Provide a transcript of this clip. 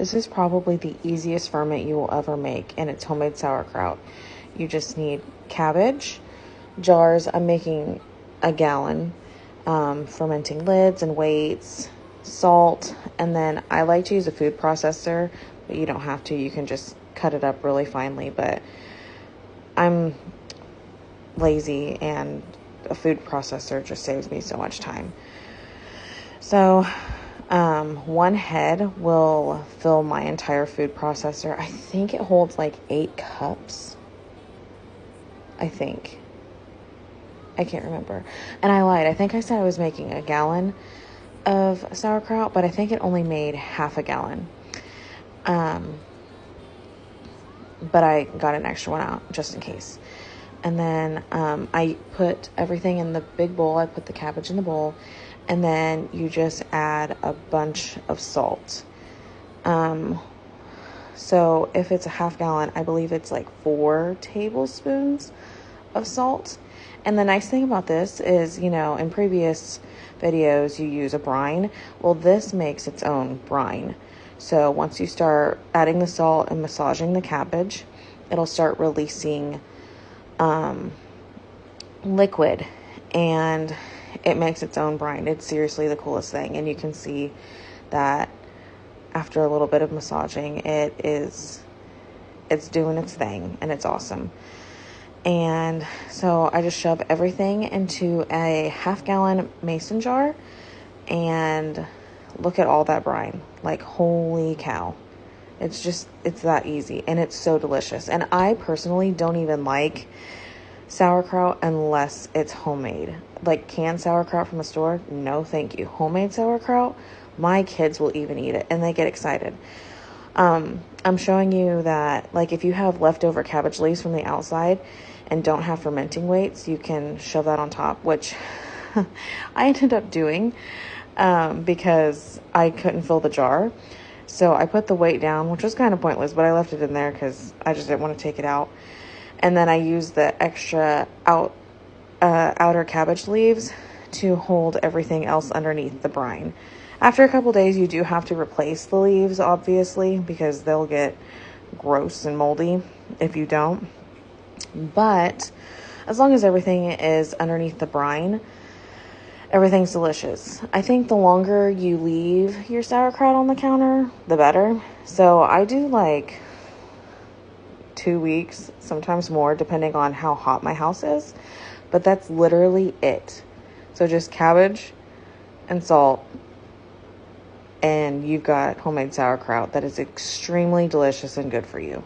This is probably the easiest ferment you will ever make, and it's homemade sauerkraut. You just need cabbage, jars. I'm making a gallon, fermenting lids and weights, salt, and then I like to use a food processor, but you don't have to. You can just cut it up really finely, but I'm lazy and a food processor just saves me so much time. So one head will fill my entire food processor. I think it holds like 8 cups. I think. I can't remember. And I lied. I think I said I was making a gallon of sauerkraut, but I think it only made half a gallon. But I got an extra one out just in case. And then I put everything in the big bowl. I put the cabbage in the bowl. And then you just add a bunch of salt. So if it's a half gallon, I believe it's like 4 tablespoons of salt. And the nice thing about this is, you know, in previous videos you use a brine. Well, this makes its own brine. So once you start adding the salt and massaging the cabbage, it'll start releasing liquid, and it makes its own brine. It's seriously the coolest thing. And you can see that after a little bit of massaging, it's doing its thing, and it's awesome. And so I just shove everything into a half-gallon mason jar, and look at all that brine. Like, holy cow. It's that easy, and it's so delicious. And I personally don't even like sauerkraut unless it's homemade. Like canned sauerkraut from the store, no thank you. Homemade sauerkraut, my kids will even eat it, and they get excited. I'm showing you that, like, if you have leftover cabbage leaves from the outside and don't have fermenting weights, you can shove that on top, which I ended up doing because I couldn't fill the jar. So I put the weight down, which was kind of pointless, but I left it in there because I just didn't want to take it out. And then I used the extra outer cabbage leaves to hold everything else underneath the brine. After a couple days, you do have to replace the leaves, obviously, because they'll get gross and moldy if you don't. But as long as everything is underneath the brine, everything's delicious. I think the longer you leave your sauerkraut on the counter, the better. So I do like 2 weeks, sometimes more, depending on how hot my house is. But that's literally it. So just cabbage and salt, and you've got homemade sauerkraut that is extremely delicious and good for you.